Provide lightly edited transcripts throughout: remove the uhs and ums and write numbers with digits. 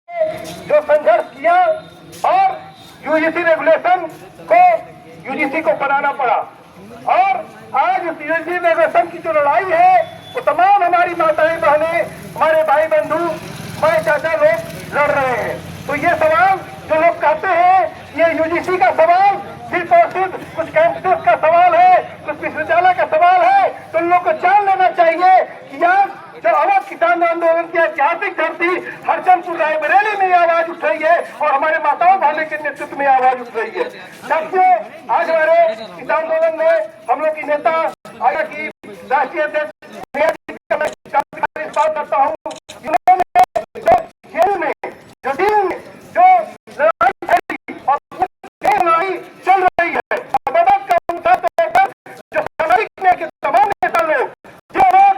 जो संघर्ष किया और यूजीसी रेगुलेशन को यूजीसी को बनाना पड़ा और आज उस यूजीसी रेगुलेशन की जो लड़ाई है वो तमाम हमारी माताएं बहनें, हमारे भाई बंधु, हमारे चाचा लोग लड़ रहे हैं। तो ये सवाल जो लोग कहते हैं ये यूजीसी का सवाल सिर्फ और सिर्फ कुछ कैंपस का सवाल है, कुछ विश्वविद्यालय का सवाल है, तो उन लोग को जान लेना चाहिए कि आज जब अवध किसान आंदोलन की ऐतिहासिक धरती हरचंदपुर रायबरेली में आवाज उठ रही है और हमारे माताओं बहनों के नेतृत्व में आवाज उठ रही है। साथियों, आज हमारे किसान आंदोलन में हम लोग की नेता आगे की राष्ट्रीय अध्यक्ष बात करता हूँ, उन्होंने जो खेल में जो टीम में जो लड़ाई चल रही है जो समझने के तमाम नेता लोग जो लोग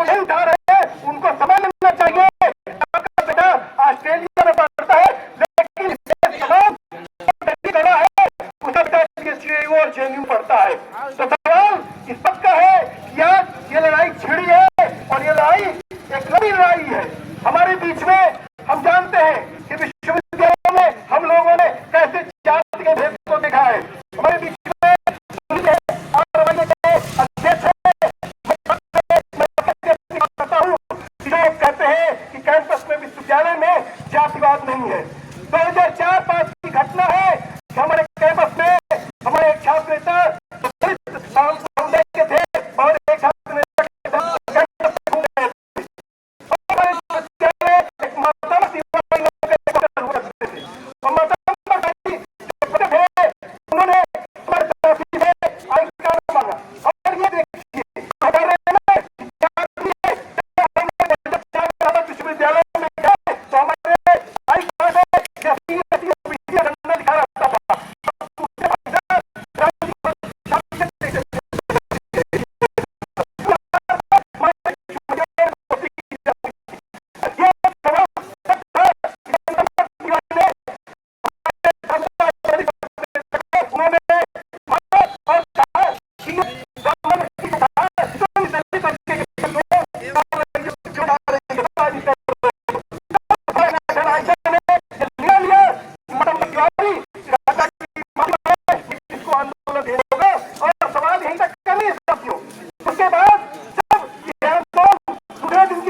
नहीं उठा रहे हैं उनको समझ लेना चाहिए। आपका बेटा ऑस्ट्रेलिया में पढ़ता है लेकिन है उसका बेटा और जेएनयू पढ़ता है। तो सवाल इस बात का है कि आज ये लड़ाई छिड़ी है और ये लड़ाई एक लंबी लड़ाई है हमारे बीच में। हम जानते हैं कि विश्वविद्यालयों में हम लोगों ने कैसे जाति के भेद को देखा है। हमारे बीच में अध्यक्ष लोग कहते हैं कि कैंपस में विश्वविद्यालय में जातिवाद नहीं है। 2004-5 की घटना है कि हमारे कैंपस में हमारे एक छात्र नेता के थे और एक छात्र नेता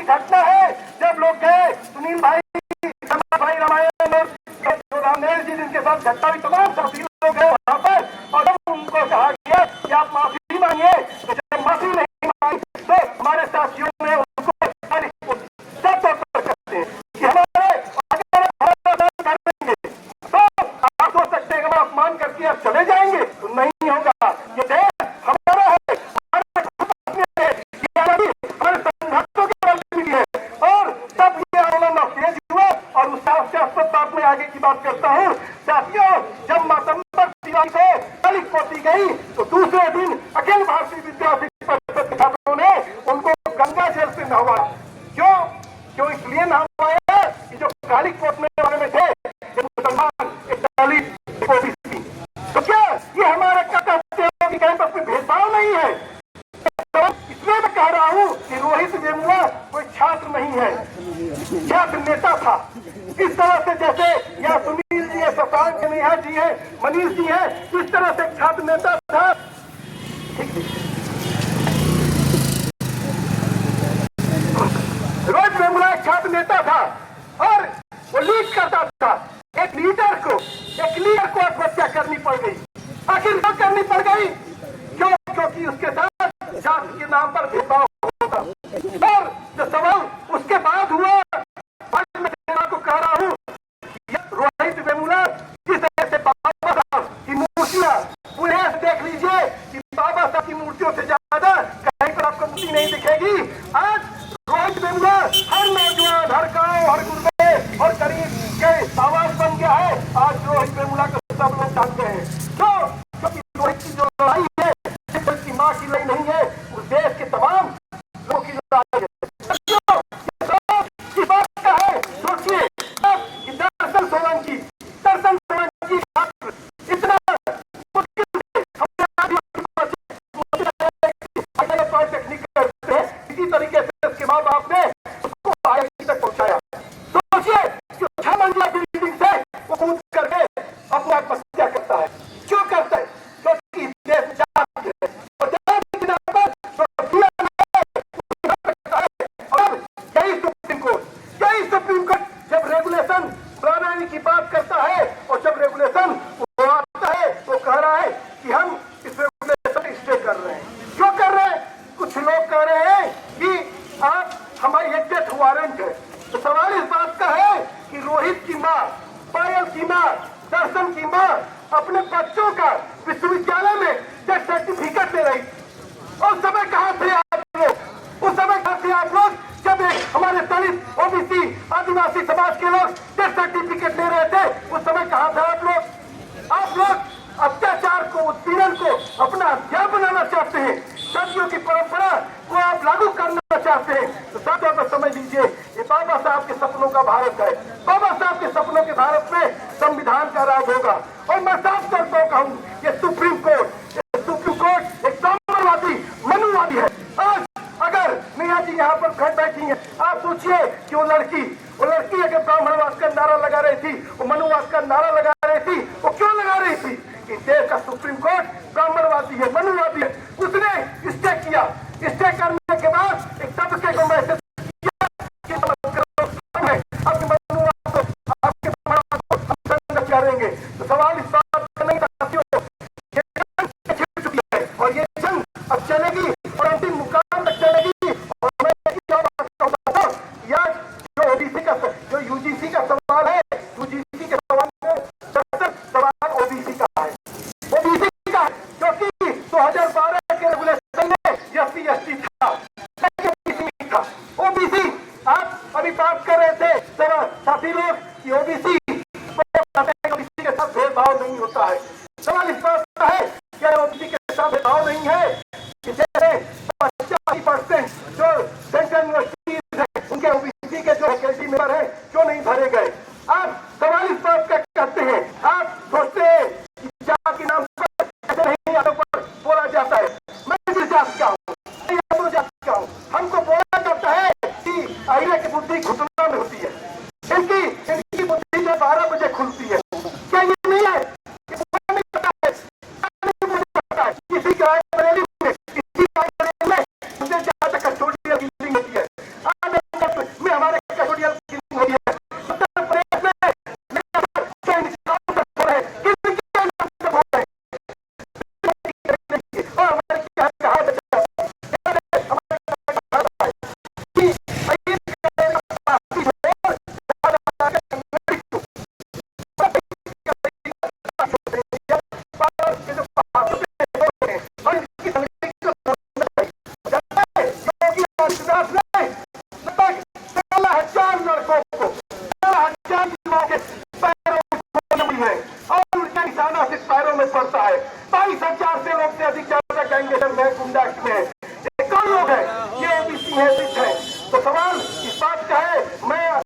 घटना है जब लोग गए सुनील भाई रामायण और रामदेव जी जिनके साथ घटना हुई तमाम साथी लोग गए वहां पर और जब उनको कहा गया कि आप माफी मांगिए तो जब माफी नहीं मांगी तो हमारे साथियों ने उनको सब करते हैं कि हमारे कर देंगे तो आप सोच सकते हैं कि अपमान करके आप चले जाएंगे तो नहीं होगा। ये देश हमारा है, आगे की बात करता हूं। साथियों, जब मातंबर तिवारी को दलित पोती गई तो दूसरे दिन अखिल भारतीय विद्यार्थी परिषद के छात्रों ने उनको गंगा जल से नहवाया। क्यों इसलिए नहवाया कि जो काली पोतने वाले में थे मुसलमान एक दलित थी। तो क्या ये हमारा कहते कि कैंपस में भेदभाव नहीं है? तो इसलिए मैं कह रहा हूं कि रोहित वेमुला कोई छात्र नहीं है, छात्र नेता था। इस तरह से जैसे यहाँ सुनील जी है, शशांक नेहा जी है, मनीष जी है, इस तरह से छात्र नेता था। रोहित वेमुला एक छात्र नेता था और वो लीड करता था। एक लीडर को आत्महत्या करनी पड़ गई। आखिर क्यों करनी पड़ गई? क्योंकि उसके साथ जाति के नाम पर भेदभाव होता। और जो सवाल उसके बाद हुआ को कह रहा हूं रोहित वेमुला किस तरह से बाबा साहब की मूर्तियां पूरे देख लीजिए कि बाबा साहब की मूर्तियों से ज्यादा कहीं पर आपको मूर्ति नहीं दिखेगी। आज रोहित वेमुला हर नौजवान, हर गांव, हर गुर्बे और गरीब के आवाज बन गया है। आज रोहित वेमुला को सब लोग जानते हैं। तो क्योंकि रोहित की जो लड़ाई है की माँ की लड़ाई नहीं है, उस देश के तमाम लोगों की लड़ाई है। तरीके से उसके माँ बाप ने उसको आईआईटी तक पहुंचाया। सोचिए पॉइंट है। तो सवाल इस बात का है कि रोहित की माँ, पायल की माँ, दर्शन की माँ अपने बच्चों का विश्वविद्यालय में डेथ सर्टिफिकेट दे रही। उस समय कहाँ थे आप लोग? उस समय कहाँ थे आप लोग जब हमारे दलित, ओबीसी, आदिवासी समाज के लोग डेथ सर्टिफिकेट ले रहे थे? उस समय कहाँ थे आप लोग? आप लोग अत्याचार को, उत्पीड़न को अपना हथियार बनाना चाहते हैं, सदियों की परंपरा को आप लागू करना चाहते हैं। तो साथियों को समझ लीजिए, ये बाबा साहब के सपनों का भारत है। बाबा साहब के सपनों के भारत में संविधान का राज होगा। और मैं साफ तौर पर कहूँ, ये सुप्रीम कोर्ट एक साम्यवादी, मनुवादी है। आज अगर मियाँ जी यहाँ पर खड़ बैठी हैं, आप सोचिए कि वो लड़की अगर ब्राह्मणवाद का नारा लगा रही थी, वो मनुवाद का नारा लगा रही थी, वो क्यों लगा रही थी? कि देश का सुप्रीम कोर्ट ब्राह्मणवादी है, मनुवादी है। उसने स्टे किया। स्टे करने के बाद एक सबके को मैसेज किया कि आपके मनुवाद को, आपके ब्राह्मणवाद को हम संरक्षित करेंगे। तो सवाल इस बात का नहीं साथियों, ये जंग छिड़ चुकी है और ये जंग अब चलेगी और अंतिम मुकाम तक चलेगी। और मैं यार जो ओबीसी का, जो यूजीसी का सवाल है, यूजीसी के सवाल में सवाल ओबीसी का है, ओबीसी का, क्योंकि 2012 के रेगुलेशन में एससी था, ओबीसी था। ओबीसी आप अभी बात कर रहे थे साथी लोग कि ओबीसी के साथ भेदभाव नहीं होता है। सवाल इस बात का है क्या ओबीसी के साथ भेदभाव नहीं है? जैसे 85% जो सेंट्रल यूनिवर्सिटीज है उनके ओबीसी के जो फैकल्टी मेंबर है क्यों नहीं भरे गए? आप सवाल इस बात का करते हैं। आप सोचते हैं कि जात के नाम पर ऐसे नहीं आलों पर बोला जाता है। मैं किस जात का हूँ? मैं यादव जात का हूँ। हमको बोला जाता है कि आईने की बुद्धि घुटनों में होती है, इनकी बुद्धि जो 12 बजे खुलती है। क्या ये नहीं है? किसी का पैरों में पड़ता है। 22,000 से लोग से अधिक गैंगस्टर में, गुंडा में ये कौन लोग हैं? ये ओबीसी है, सिख है। तो सवाल इस बात का है, मैं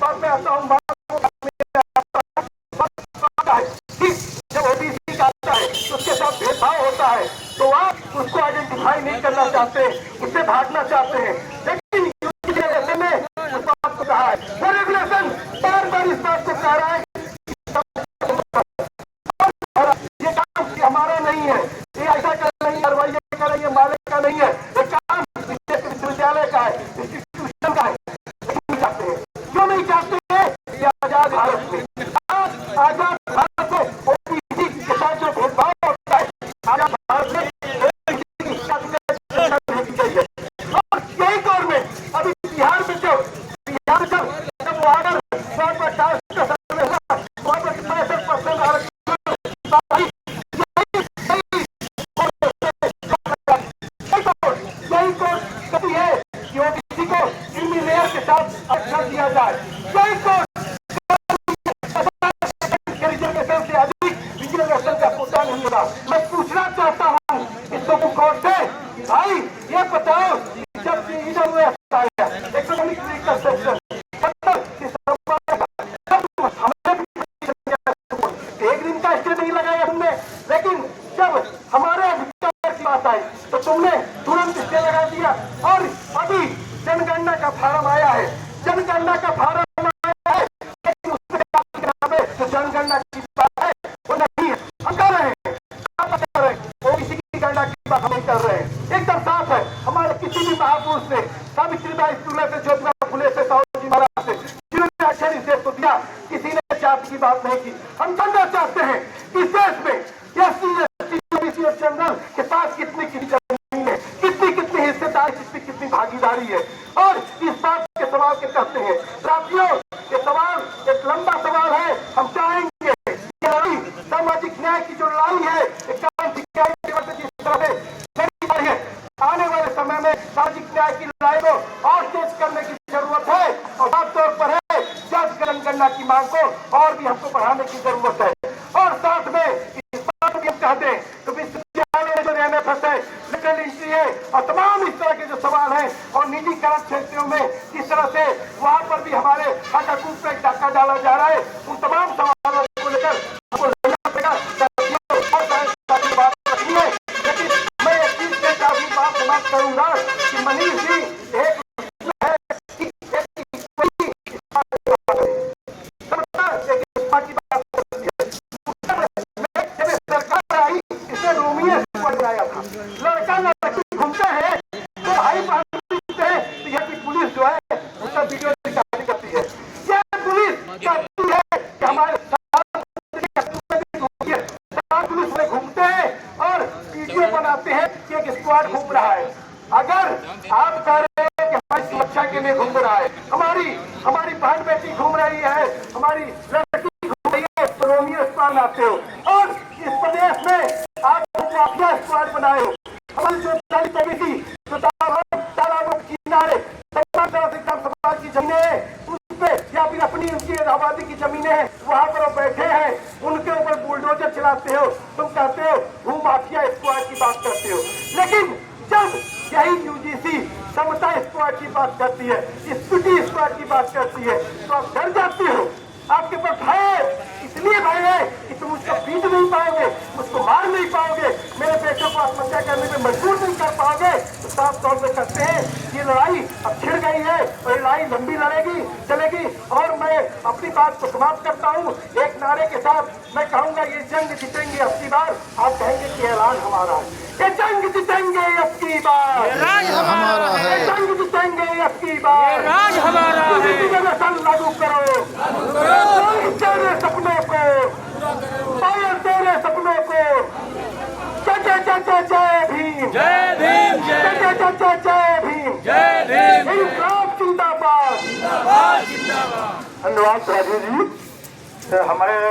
बात में आता हूँ, जब ओबीसी का आता है तो उसके साथ भेदभाव होता है, तो आप उसको आइडेंटिफाई नहीं करना चाहते, उससे भागना चाहते हैं। लेकिन रेगुलेशन ने उस बात को कहा है, वो रेगुलेशन बार बार इस बात को कह रहा है ये काम हमारा नहीं है, ये ऐसा कर रही है, ये कर रही है, मालिक का नहीं है, ये काम विश्वविद्यालय का है, इंस्टीट्यूशन का है। नहीं चाहते हैं, क्यों नहीं चाहते हैं? ये आजाद भारत में, आजाद भारत में ओबीसी के साथ जो भेदभाव होता है, आजाद भारत में और यही गवर्नमेंट अभी बिहार में जब वो आर्डर वहां पर 65% आरक्षण दिया जाए। रिजर्वेशन से अधिक रिजर्वेशन का कोटा नहीं होगा। मैं पूछना चाहता हूँ इस सुप्रीम कोर्ट से, भाई ये बताओ जब इकोनॉमिक रिकंस्ट्रक्शन एक दिन का स्टे नहीं लगाया तुमने, लेकिन जब हमारे अधिकार की बात आई तो तुमने तुरंत स्टे लगा दिया। और अभी जनगणना का फार्म आया है, जनगणना का फार्म आया है, लेकिन उसमें जो जनगणना की बात है वो नहीं है। हम कर रहे हैं, आप कर रहे हैं, ओबीसी की गणना की बात हम नहीं कर रहे हैं। एकदम साफ है, हमारे किसी भी महापुरुष ने, सावित्रीबाई फुले से, ज्योतिबा फुले से, साहूजी महाराज से, जिन्होंने अक्षर इसे तो दिया, किसी ने जाति की बात नहीं की। हम जानना चाहते हैं इस देश में एससी, एसटी, ओबीसी और जनरल के पास कितनी जमीन है, कितनी हिस्सेदारी, कितनी भागीदारी है। और इस बात के के सवाल के कहते हैं। साथियों, ये सवाल एक लंबा सवाल है। हम चाहेंगे कि लड़ाई, सामाजिक न्याय की जो लड़ाई है, जिस तरह से चली है, आने वाले समय में सामाजिक न्याय की लड़ाई को और तेज करने की जरूरत है। और साफ तौर पर है जाति जनगणना की मांग को और भी हमको बढ़ाने की जरूरत है। और साथ में इस बात भी हम कहते हैं तो विश्वविद्यालय में जो एमएफएस है, लिटरल एंट्री है और तमाम इस तरह के जो सवाल हैं और निजीकरण क्षेत्रों में किस तरह से वहां पर भी हमारे हटाकूट पे डाका डाला जा रहा है, उन तमाम सवालों को लेकर हमको लेना पड़ेगा। बात रखनी है, लेकिन मैं एक चीज से काफी बात समाप्त करूंगा कि मनीष जी एक लड़का लड़की घूमते हैं तो भाई की पुलिस जो है उसका वीडियो निकाली करती है। ये पुलिस कहती है कि हमारे पुलिस में घूमते हैं और वीडियो बनाते हैं कि एक स्क्वाड घूम रहा है। अगर आप कह रहे हैं कि हमारी सुरक्षा के लिए घूम रहा है, हमारी बहन बेटी घूम रही है, हमारी लड़की घूम रही है, तो रोमियो स्क्वाड आते हो और इस प्रदेश में आप स्क्वाड बनाए हो। हमारी जो कमेटी जो तालाबों के किनारे तमाम तरह से ग्राम सभा की जमीनें हैं उस पे या फिर अपनी उनकी आबादी की जमीनें हैं, वहां पर बैठे हैं, उनके ऊपर बुलडोजर चलाते हो, तुम कहते हो भू माफिया स्क्वाड की बात करते हो। लेकिन जब यही यूजीसी समता स्क्वाड की बात करती है, स्कूटी स्क्वाड की बात करती है, तो आप डर जाते हो। आपके पास भय इसलिए भय है कि तुम उसको पीट नहीं पाओगे, उसको मार नहीं पाओगे, मेरे बेटों को आत्महत्या करने में मजबूर नहीं कर पाओगे। तो साफ तौर पर कहते हैं ये लड़ाई अब छिड़ गई है और लड़ाई लंबी चलेगी। और मैं अपनी बात को समाप्त करता हूँ एक नारे के साथ। मैं कहूँगा ये जंग जीतेंगे अब की बार। आप कहेंगे कि ऐलान हमारा है, ये जंग जीतेंगे अब की बार, हमारा है, जंग जीतेंगे अब की बार, राज हमारा है। लागू करो तेरे सपनों को, तेरे सपनों को। जय भीम, जय भीम, जय भीम, जय भीम। इंकलाब जिंदाबाद, जिंदाबाद, जिंदाबाद। धन्यवाद राजू जी। हमारे